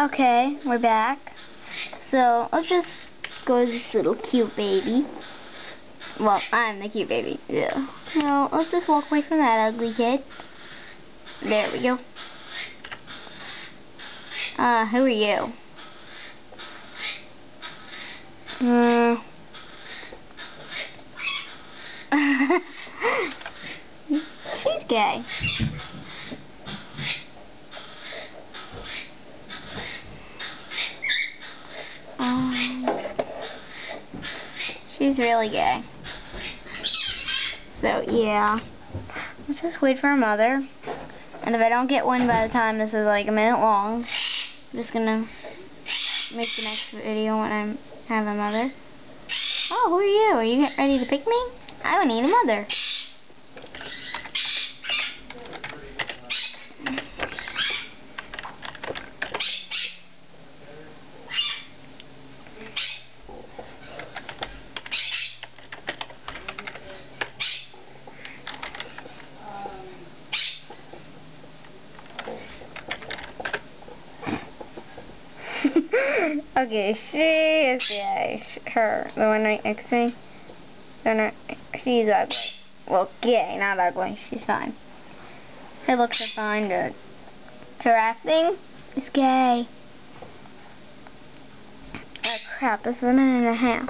Okay, we're back. So, let's just go to this little cute baby. Well, I'm the cute baby. Yeah. No, let's just walk away from that ugly kid. There we go. Who are you? She's gay. She's really gay. So, yeah. Let's just wait for her mother. And if I don't get one by the time this is like a minute long, I'm just gonna make the next video when I have a mother. Oh, who are you? Are you ready to pick me? I don't need a mother. Okay, she is gay. Her, the one right next to me. She's ugly. Well, gay, not ugly. She's fine. Her looks are fine, but her acting is gay. Oh crap, it's a minute and a half.